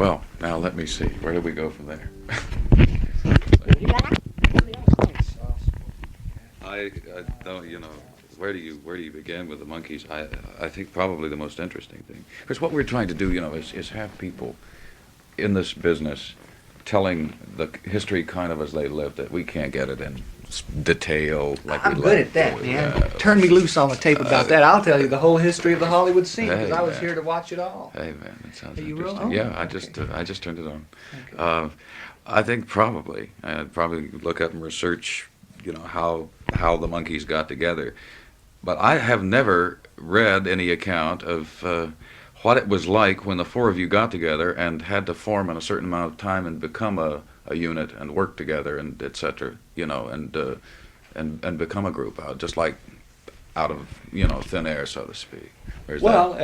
Well, now let me see. Where do we go from there? I don't, where do you begin with the Monkees? I think probably the most interesting thing, because what we're trying to do, is have people in this business telling the history kind of as they lived it. We can't get it in detail like I'm good at that, man. Turn me loose on the tape about that. I'll tell you the whole history of the Hollywood scene because I was here to watch it all. Hey man, that sounds you interesting. will? Yeah, Okay. I just turned it on. Okay. I think I'd probably look up and research, how the Monkees got together. But I have never read any account of what it was like when the four of you got together and had to form in a certain amount of time and become a unit and work together and et cetera, and become a group just like out of thin air, so to speak. Well,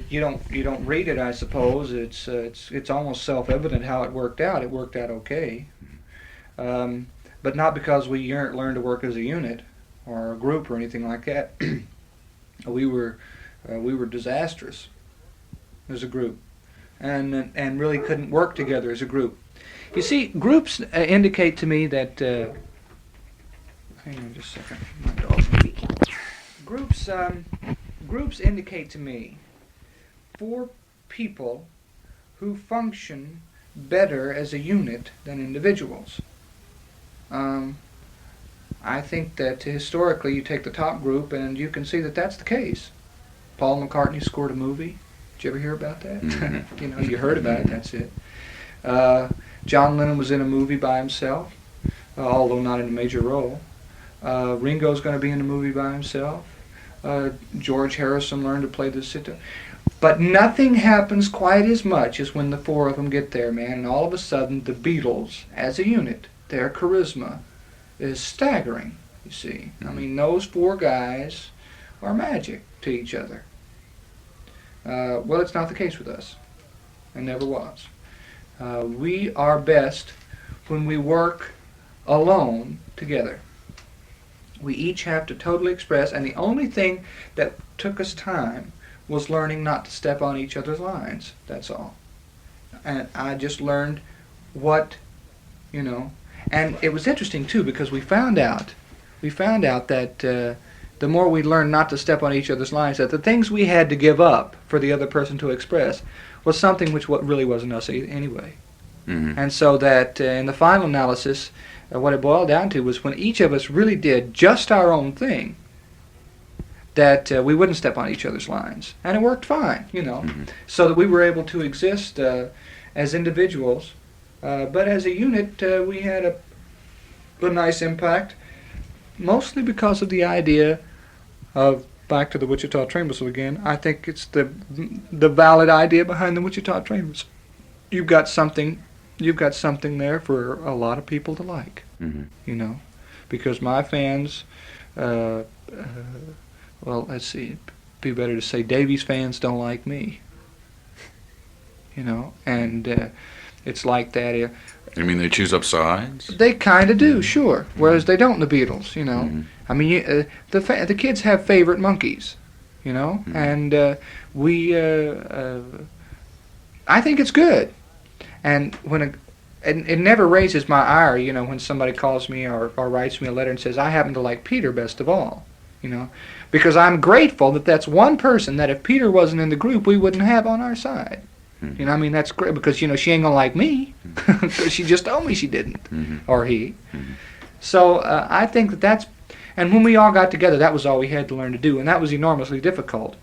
you don't read it, I suppose. It's almost self-evident how it worked out. It worked out okay, but not because we learned to work as a unit or a group or anything like that. we were disastrous as a group, and really couldn't work together as a group. You see, groups indicate to me that. Hang on just a second. My dog. Groups indicate to me for people who function better as a unit than individuals. I think that historically you take the top group and you can see that that's the case. Paul McCartney scored a movie. Did you ever hear about that? Mm-hmm. You heard about it, that's it. John Lennon was in a movie by himself, although not in a major role. Ringo's going to be in a movie by himself. George Harrison learned to play the sitar. But nothing happens quite as much as when the four of them get there, man, and all of a sudden the Beatles, as a unit, their charisma is staggering, you see. I mean, those four guys are magic to each other. Well, it's not the case with us. It never was. We are best when we work alone together. We each have to totally express, and the only thing that took us time was learning not to step on each other's lines. That's all. And I just learned what, and it was interesting too because we found out that the more we learned not to step on each other's lines, that the things we had to give up for the other person to express was something which really wasn't us anyway. Mm-hmm. And so that in the final analysis, what it boiled down to was when each of us really did just our own thing, that we wouldn't step on each other's lines. And it worked fine, Mm-hmm. so that we were able to exist as individuals. But as a unit, we had a nice impact, mostly because of the idea of, back to the Wichita Train Whistle again, I think it's the valid idea behind the Wichita Train Whistle. You've got something there for a lot of people to like, Mm-hmm. Because my fans, well, let's see, it'd be better to say Davies fans don't like me, and it's like that. You mean they choose up sides? They kind of do, sure, whereas they don't in the Beatles, Mm-hmm. I mean, the kids have favorite Monkees, Mm-hmm. and I think it's good. And it never raises my ire, when somebody calls me or writes me a letter and says, I happen to like Peter best of all, because I'm grateful that that's one person that if Peter wasn't in the group, we wouldn't have on our side. Mm-hmm. I mean, that's great because, she ain't going to like me because she just told me she didn't, Mm-hmm. or he. Mm-hmm. So I think that's, and when we all got together, that was all we had to learn to do, and that was enormously difficult.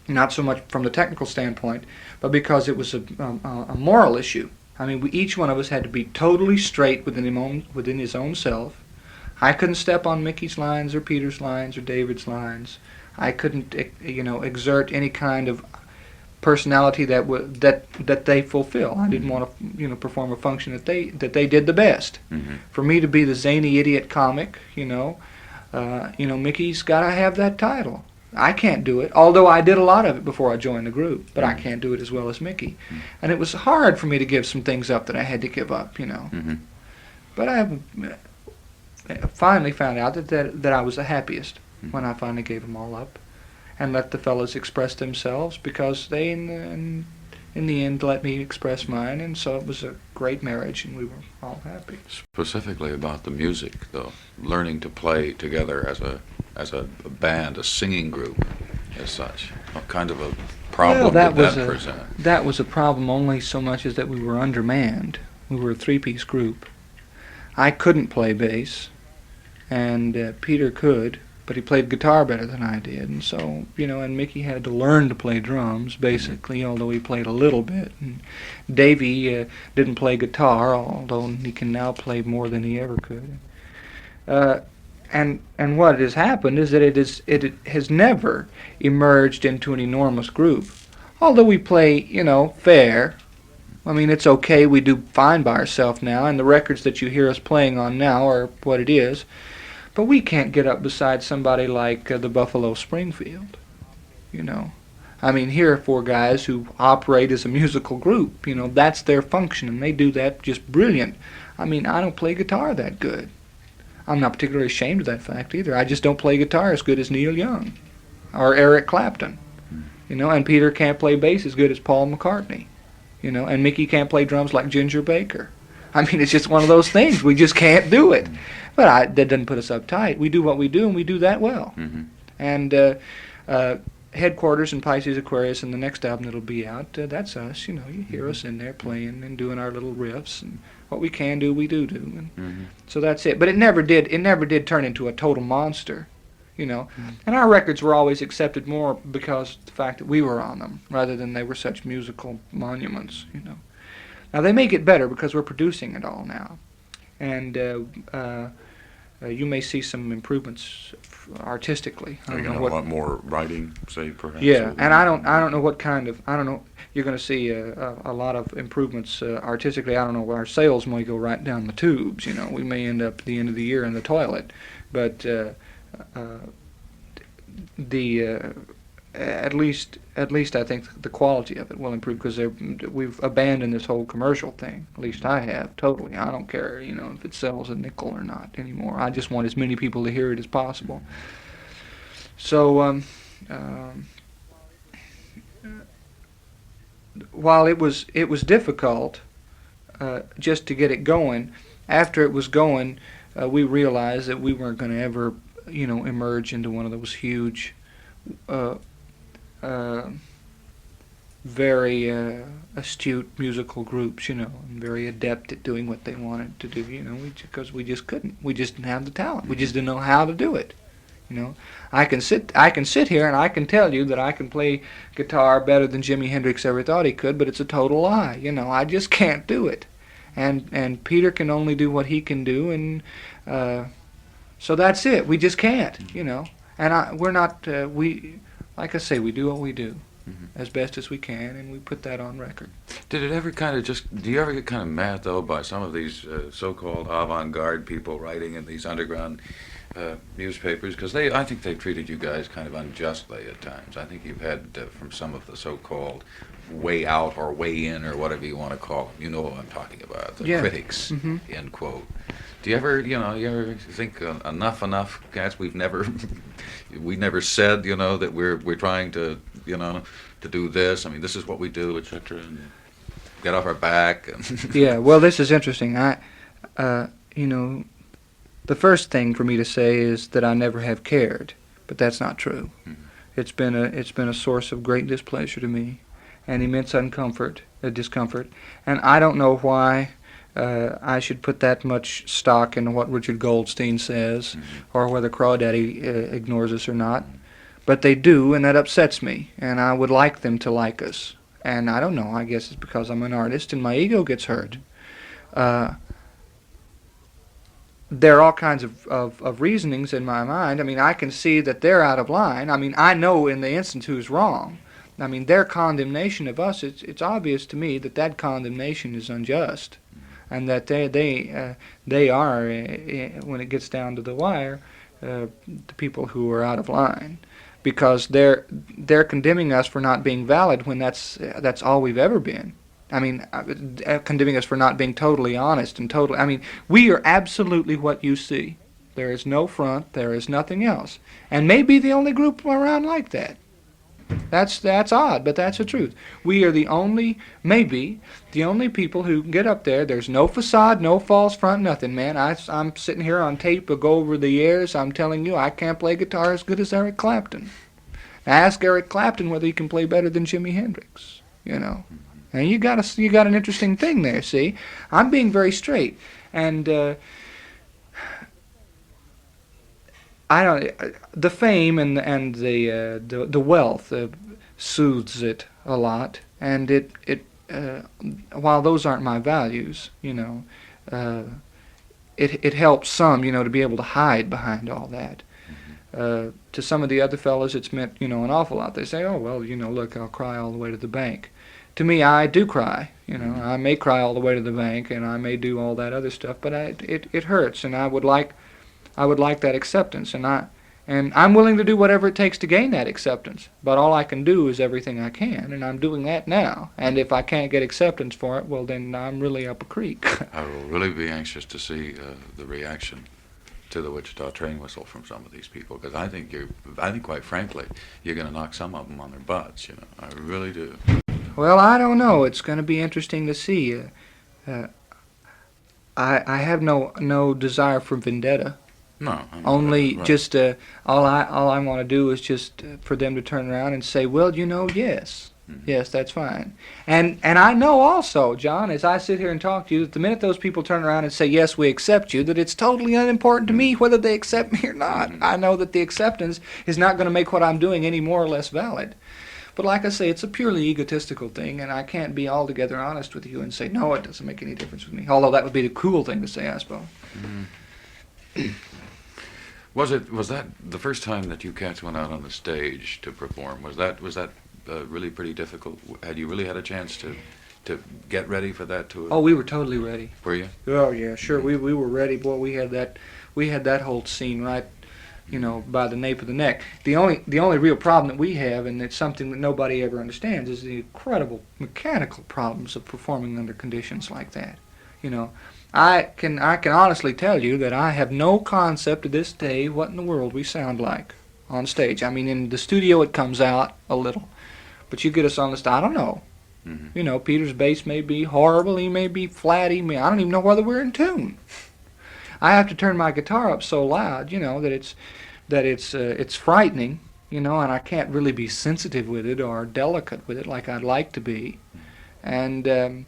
Not so much from the technical standpoint, but because it was a moral issue. I mean, each one of us had to be totally straight within his own self. I couldn't step on Mickey's lines or Peter's lines or David's lines. I couldn't, exert any kind of personality that they fulfill. I didn't want to, perform a function that they did the best. Mm-hmm. For me to be the zany idiot comic, Mickey's got to have that title. I can't do it, although I did a lot of it before I joined the group, but I can't do it as well as Mickey. And it was hard for me to give some things up that I had to give up, Mm-hmm. But I finally found out that I was the happiest when I finally gave them all up and let the fellas express themselves, because they, in in the end let me express mine, and so it was a great marriage, and we were all happy. Specifically about the music, though, learning to play together as a band, a singing group, as such. What kind of a problem did that present? That was a problem only so much as that we were undermanned. We were a three-piece group. I couldn't play bass, and Peter could, but he played guitar better than I did, and so, and Mickey had to learn to play drums, basically, although he played a little bit. And Davey didn't play guitar, although he can now play more than he ever could. And what has happened is that it has never emerged into an enormous group. Although we play, fair. I mean, it's okay. We do fine by ourselves now, and the records that you hear us playing on now are what it is. But we can't get up beside somebody like the Buffalo Springfield, I mean, here are four guys who operate as a musical group. That's their function, and they do that just brilliant. I mean, I don't play guitar that good. I'm not particularly ashamed of that fact either. I just don't play guitar as good as Neil Young or Eric Clapton, and Peter can't play bass as good as Paul McCartney, and Mickey can't play drums like Ginger Baker. I mean, it's just one of those things. We just can't do it. But that doesn't put us uptight. We do what we do, and we do that well. Mm-hmm. And Headquarters and Pisces Aquarius and the next album that'll be out, that's us. You hear us in there playing and doing our little riffs, and what we can do, we do. And so that's it. But it never did turn into a total monster, And our records were always accepted more because of the fact that we were on them, rather than they were such musical monuments, Now they may get better because we're producing it all now, and you may see some improvements artistically. Are you going to want more writing, say, perhaps? Yeah, and I don't know what kind of, I don't know. You're going to see a lot of improvements artistically. I don't know. Our sales may go right down the tubes. We may end up at the end of the year in the toilet, but at least I think the quality of it will improve because we've abandoned this whole commercial thing. At least I have, totally. I don't care, if it sells a nickel or not anymore. I just want as many people to hear it as possible. So while it was difficult just to get it going, after it was going, we realized that we weren't going to ever, emerge into one of those huge very astute musical groups, and very adept at doing what they wanted to do, because we just couldn't. We just didn't have the talent. We just didn't know how to do it. I can sit here and I can tell you that I can play guitar better than Jimi Hendrix ever thought he could, but it's a total lie. I just can't do it. And Peter can only do what he can do, and so that's it. We just can't, And we're not like I say, we do what we do as best as we can, and we put that on record. Did it ever do you ever get kind of mad, though, by some of these so-called avant-garde people writing in these underground newspapers? Because I think they've treated you guys kind of unjustly at times. I think you've had, from some of the so-called way out or way in or whatever you want to call them, you know what I'm talking about, the critics, end quote. Do you ever think enough, guys? We never said, that we're trying to, to do this. I mean, this is what we do, etc. And get off our back. Yeah. Well, this is interesting. The first thing for me to say is that I never have cared, but that's not true. It's been a source of great displeasure to me, and immense discomfort, and I don't know why. I should put that much stock in what Richard Goldstein says, or whether Crawdaddy ignores us or not. But they do, and that upsets me, and I would like them to like us. And I don't know, I guess it's because I'm an artist and my ego gets hurt. There are all kinds of reasonings in my mind. I mean, I can see that they're out of line. I mean, I know in the instance who's wrong. I mean, their condemnation of us, it's obvious to me that condemnation is unjust. And that they are, when it gets down to the wire, the people who are out of line, because they're condemning us for not being valid when that's all we've ever been. I mean, condemning us for not being totally honest and totally. I mean, we are absolutely what you see. There is no front. There is nothing else, and maybe the only group around like that. That's odd, but that's the truth. We are the only, maybe, the only people who can get up there. There's no facade, no false front, nothing, man. I'm sitting here on tape, go over the years. I'm telling you, I can't play guitar as good as Eric Clapton. Now ask Eric Clapton whether he can play better than Jimi Hendrix. You know, and you got an interesting thing there. See, I'm being very straight, and I don't. The fame and the wealth soothes it a lot, and while those aren't my values, it helps some, to be able to hide behind all that. To some of the other fellas, it's meant, an awful lot. They say, oh, well, look, I'll cry all the way to the bank. To me, I do cry. I may cry all the way to the bank, and I may do all that other stuff, but it hurts, and I would like that acceptance, and I'm willing to do whatever it takes to gain that acceptance. But all I can do is everything I can, and I'm doing that now. And if I can't get acceptance for it, well, then I'm really up a creek. I will really be anxious to see the reaction to the Wichita Train Whistle from some of these people, because I think quite frankly, you're going to knock some of them on their butts. I really do. Well, I don't know. It's going to be interesting to see. I have no desire for vendetta. No. Only right. just all I want to do is just for them to turn around and say, well, yes. Mm-hmm. Yes, that's fine. And I know also, John, as I sit here and talk to you, that the minute those people turn around and say, yes, we accept you, that it's totally unimportant to me whether they accept me or not. Mm-hmm. I know that the acceptance is not going to make what I'm doing any more or less valid. But like I say, it's a purely egotistical thing, and I can't be altogether honest with you and say, no, it doesn't make any difference with me. Although that would be the cool thing to say, I suppose. Mm-hmm. Was that the first time that you cats went out on the stage to perform? Was that really pretty difficult? Had you really had a chance to get ready for that tour? Oh, we were totally ready. Were you? Oh yeah, sure. We were ready. Boy, we had that whole scene right, by the nape of the neck. The only real problem that we have, and it's something that nobody ever understands, is the incredible mechanical problems of performing under conditions like that. I can honestly tell you that I have no concept to this day what in the world we sound like on stage. I mean, in the studio it comes out a little, but you get us on the stage, I don't know. Mm-hmm. Peter's bass may be horrible, he may be flat, I don't even know whether we're in tune. I have to turn my guitar up so loud, that it's frightening, and I can't really be sensitive with it or delicate with it like I'd like to be, and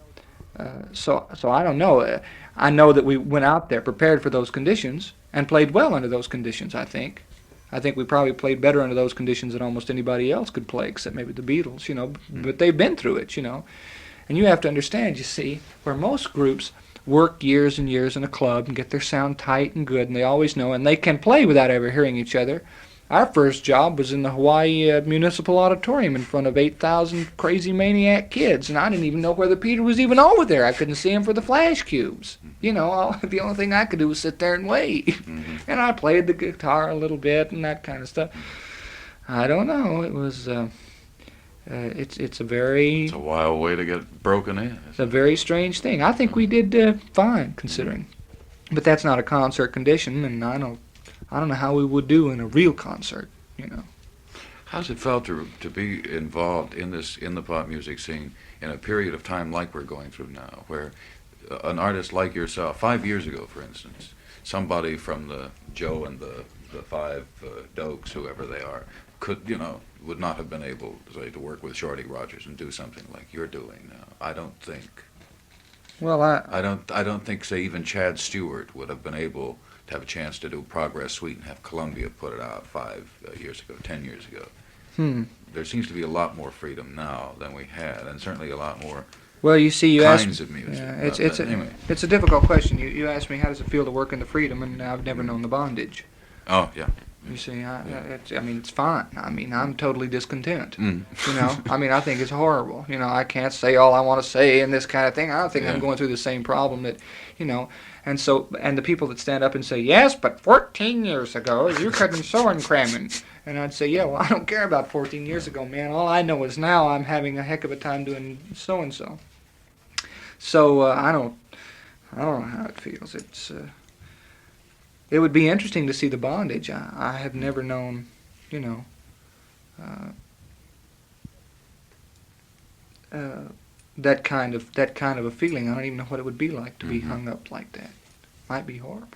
so I don't know. I know that we went out there prepared for those conditions and played well under those conditions. I think we probably played better under those conditions than almost anybody else could play, except maybe the Beatles. But they've been through it. And you have to understand. You see, where most groups work years and years in a club and get their sound tight and good, and they always know, and they can play without ever hearing each other. Our first job was in the Hawaii Municipal Auditorium in front of 8,000 crazy maniac kids, and I didn't even know whether Peter was even over there. I couldn't see him for the flash cubes. The only thing I could do was sit there and wait. Mm-hmm. And I played the guitar a little bit and that kind of stuff. I don't know. It was it's a wild way to get broken in. It's a very strange thing. I think we did fine considering, but that's not a concert condition, and I don't know how we would do in a real concert, How's it felt to be involved in the pop music scene in a period of time like we're going through now, where an artist like yourself, 5 years ago, for instance, somebody from the Joe and the Five Dokes, whoever they are, would not have been able, say, to work with Shorty Rogers and do something like you're doing now. I don't think. Well, I don't think, say, even Chad Stewart would have been able to have a chance to do Progress Suite and have Columbia put it out 5 years ago, 10 years ago. There seems to be a lot more freedom now than we had, and certainly a lot more well, you see, kinds of music. Yeah, it's a difficult question. You asked me how does it feel to work in the freedom, and I've never known the bondage. Oh, yeah. You see, it's fine. I'm totally discontent. Mm. I think it's horrible. I can't say all I want to say and this kind of thing. I don't think I'm going through the same problem that, and the people that stand up and say, yes, but 14 years ago you couldn't sew and cramming. And I'd say, yeah, well, I don't care about 14 years ago, man. All I know is now I'm having a heck of a time doing so-and-so. So I don't know how it feels. It would be interesting to see the bondage. I have never known, that kind of a feeling. I don't even know what it would be like to be Mhm. hung up like that. Might be horrible.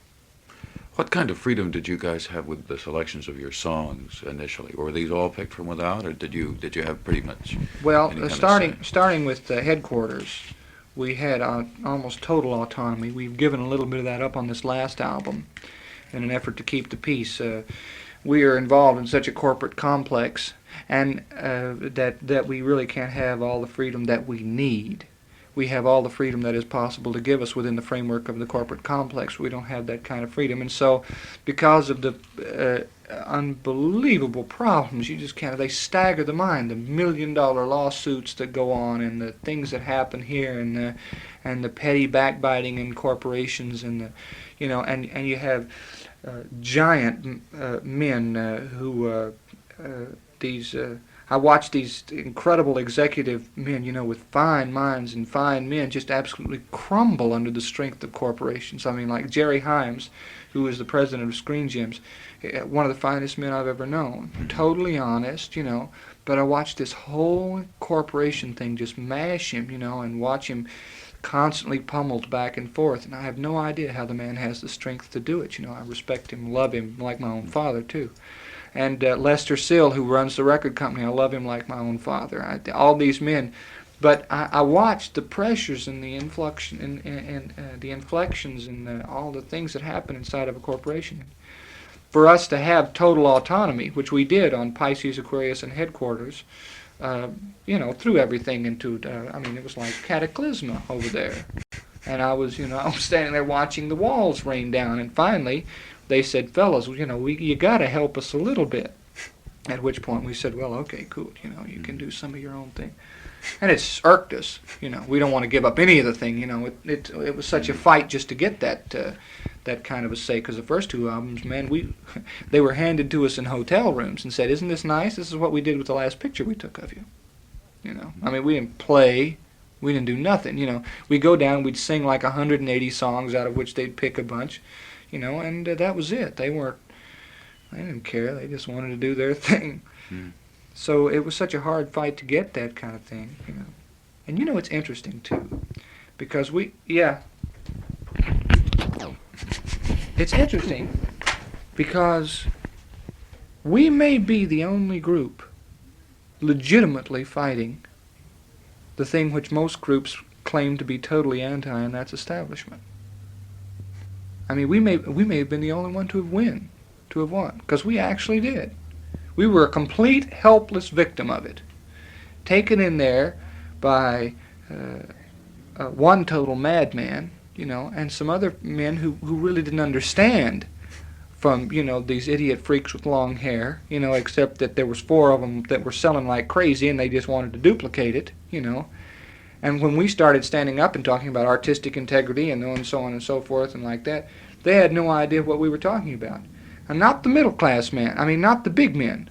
What kind of freedom did you guys have with the selections of your songs initially? Were these all picked from without, or did you have pretty much Well, any kind of starting with headquarters, we had almost total autonomy. We've given a little bit of that up on this last album in an effort to keep the peace. We are involved in such a corporate complex, and that we really can't have all the freedom that we need. We have all the freedom that is possible to give us within the framework of the corporate complex. We don't have that kind of freedom, and so because of the unbelievable problems, you just can't. They stagger the mind. The $1 million lawsuits that go on, and the things that happen here, and the petty backbiting in corporations, and and you have giant men who these. I watch these incredible executive men, with fine minds and fine men, just absolutely crumble under the strength of corporations. I mean, like Jerry Himes, who is the president of Screen Gems, one of the finest men I've ever known. Totally honest, but I watched this whole corporation thing just mash him, and watch him constantly pummeled back and forth. And I have no idea how the man has the strength to do it. I respect him, love him like my own father, too. And Lester Sill, who runs the record company, I love him like my own father. All these men, but I watched the pressures and the influx and the inflections and all the things that happen inside of a corporation. For us to have total autonomy, which we did on Pisces, Aquarius, and headquarters, threw everything into. It was like cataclysma over there. And I was standing there watching the walls rain down, and finally they said, "Fellas, you got to help us a little bit." At which point we said, "Well, okay, cool. You can do some of your own thing." And it's irked us. We don't want to give up any of the thing. It was such a fight just to get that kind of a say. Because the first two albums, man, they were handed to us in hotel rooms and said, "Isn't this nice? This is what we did with the last picture we took of you." We didn't play. We didn't do nothing. We'd go down, we'd sing like 180 songs, out of which they'd pick a bunch, and that was it. They didn't care. They just wanted to do their thing. Mm. So it was such a hard fight to get that kind of thing, And it's interesting too, because it's interesting because we may be the only group legitimately fighting the thing which most groups claim to be totally anti, and that's establishment. We may have been the only one to have won, because we actually did. We were a complete helpless victim of it, taken in there by one total madman, and some other men who really didn't understand from, these idiot freaks with long hair, except that there was 4 of them that were selling like crazy and they just wanted to duplicate it, And when we started standing up and talking about artistic integrity and so on and so forth and like that, they had no idea what we were talking about. And not the middle class man, not the big men.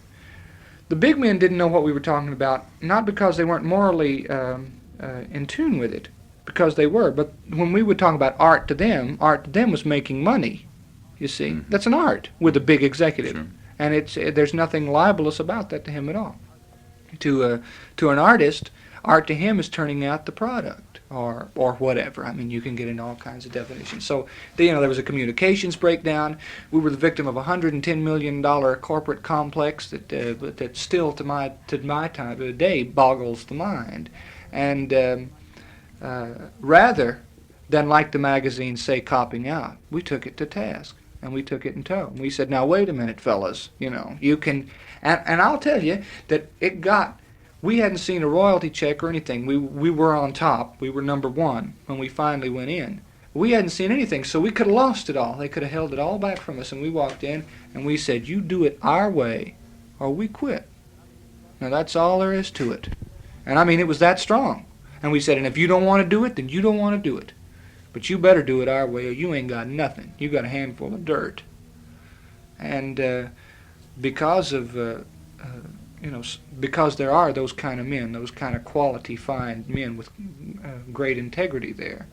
The big men didn't know what we were talking about, not because they weren't morally in tune with it, because they were, but when we would talk about art to them was making money. You see, Mhm. That's an art with a big executive, Sure. and there's nothing libelous about that to him at all. To an artist, art to him is turning out the product or whatever. You can get into all kinds of definitions. So there was a communications breakdown. We were the victim of a $110 million corporate complex that still to my time today boggles the mind. And rather than, like the magazines say, copping out, we took it to task. And we took it in tow. And we said, "Now wait a minute, fellas. You can," and I'll tell you that we hadn't seen a royalty check or anything. We were on top. We were number 1 when we finally went in. We hadn't seen anything, so we could have lost it all. They could have held it all back from us. And we walked in and we said, "You do it our way, or we quit." Now that's all there is to it. And it was that strong. And we said, "And if you don't want to do it, then you don't want to do it. But you better do it our way, or you ain't got nothing. You got a handful of dirt." And because of because there are those kind of men, those kind of quality fine men with great integrity there,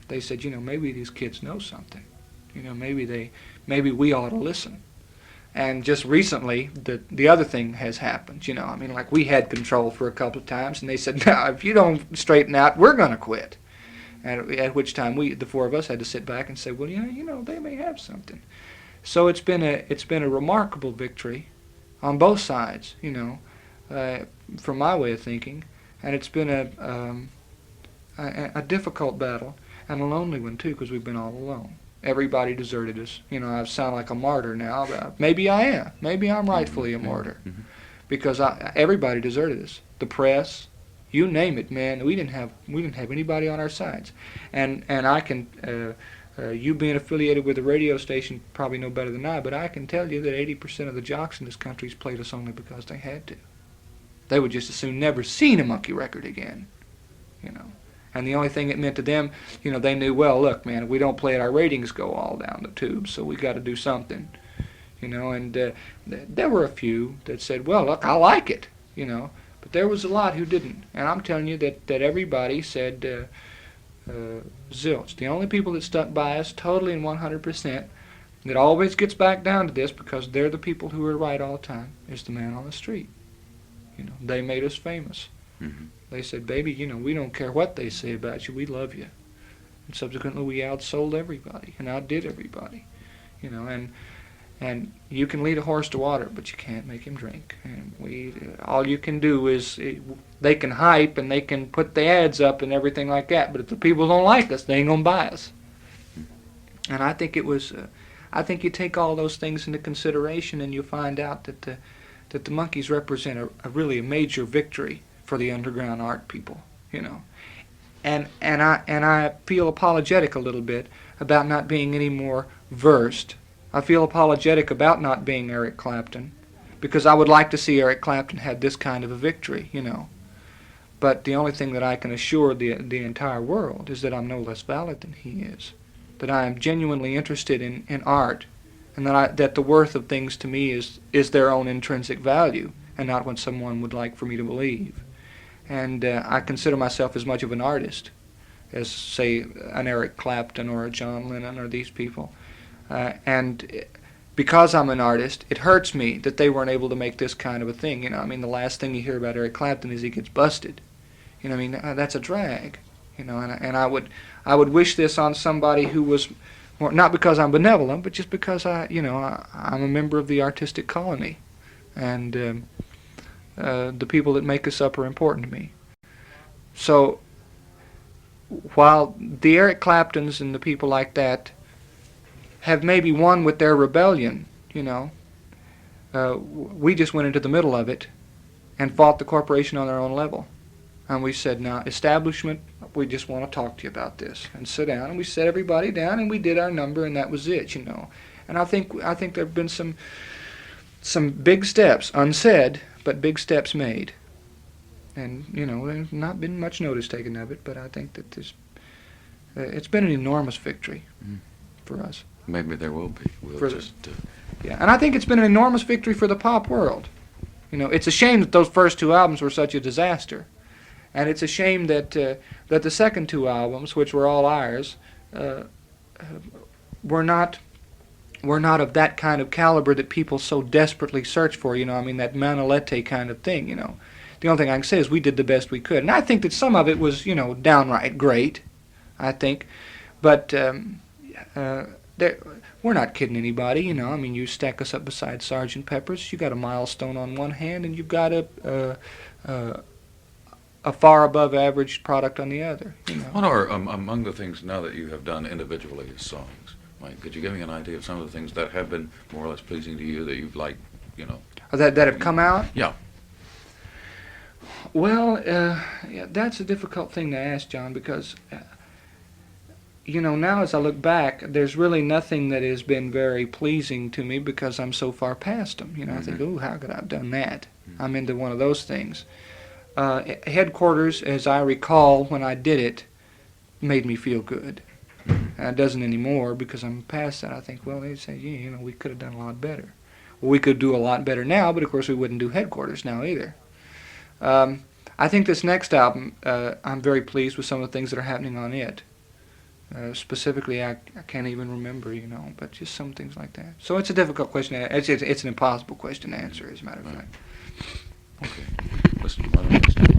they said, maybe these kids know something. Maybe we ought to listen. And just recently, the other thing has happened. I mean, like we had control for a couple of times, and they said, "No, if you don't straighten out, we're going to quit." And at which time the four of us, had to sit back and say, "Well, they may have something." So it's been a remarkable victory on both sides, from my way of thinking, and it's been a difficult battle and a lonely one too, because we've been all alone. Everybody deserted us. I sound like a martyr now. But maybe I am. Maybe I'm rightfully a martyr, because everybody deserted us. The press, you name it, man. We didn't have anybody on our sides, and I can. You being affiliated with a radio station probably know better than I, but I can tell you that 80% of the jocks in this country played us only because they had to. They would just as soon never seen a Monkee record again, And the only thing it meant to them, they knew, well, look, man, if we don't play it, our ratings go all down the tubes, so we got to do something, And there were a few that said, well, look, I like it, but there was a lot who didn't. And I'm telling you that everybody said, zilch. The only people that stuck by us totally and 100%, that always gets back down to this because they're the people who are right all the time, is the man on the street. They made us famous. Mm-hmm. They said, baby, we don't care what they say about you, we love you. And subsequently we outsold everybody and outdid everybody. And you can lead a horse to water, but you can't make him drink. And all you can do is, they can hype and they can put the ads up and everything like that, but if the people don't like us, they ain't gonna buy us. And I think I think you take all those things into consideration, and you find out that the Monkees represent a major victory for the underground art people, And I feel apologetic a little bit about not being any more versed. I feel apologetic about not being Eric Clapton, because I would like to see Eric Clapton have this kind of a victory, But the only thing that I can assure the entire world is that I'm no less valid than he is, that I am genuinely interested in art, and that the worth of things to me is their own intrinsic value, and not what someone would like for me to believe. And I consider myself as much of an artist as, say, an Eric Clapton or a John Lennon or these people. And because I'm an artist, it hurts me that they weren't able to make this kind of a thing. I mean, the last thing you hear about Eric Clapton is he gets busted. That's a drag. And I would wish this on somebody who was, not because I'm benevolent, but just because I'm a member of the artistic colony, and the people that make us up are important to me. So while the Eric Claptons and the people like that have maybe won with their rebellion, we just went into the middle of it and fought the corporation on their own level. And we said, now, establishment, we just want to talk to you about this. And sit down, and we set everybody down, and we did our number, and that was it, And I think there have been some big steps, unsaid, but big steps made. And, there's not been much notice taken of it, but I think that it's been an enormous victory for us. Maybe there will be. Yeah, and I think it's been an enormous victory for the pop world. It's a shame that those first two albums were such a disaster. And it's a shame that the second two albums, which were all ours, were not of that kind of caliber that people so desperately search for. That Manolete kind of thing. The only thing I can say is we did the best we could, and I think that some of it was downright great. I think, but we're not kidding anybody. You stack us up beside Sgt. Pepper's, you got a milestone on one hand, and you've got a far above average product on the other. What are among the things now that you have done individually as songs? Mike, could you give me an idea of some of the things that have been more or less pleasing to you that you've liked? That have come out? Yeah. Well, yeah, that's a difficult thing to ask, John, because now as I look back, there's really nothing that has been very pleasing to me because I'm so far past them. I think, ooh, how could I have done that? I'm into one of those things. Headquarters, as I recall when I did it, made me feel good. It doesn't anymore because I'm past that. I think, well, they say, yeah, we could have done a lot better. Well, we could do a lot better now, but of course we wouldn't do Headquarters now either. I think this next album, I'm very pleased with some of the things that are happening on it. Specifically, I can't even remember, but just some things like that. So it's a difficult question. It's an impossible question to answer, as a matter of fact. Okay. Listen, why don't we start?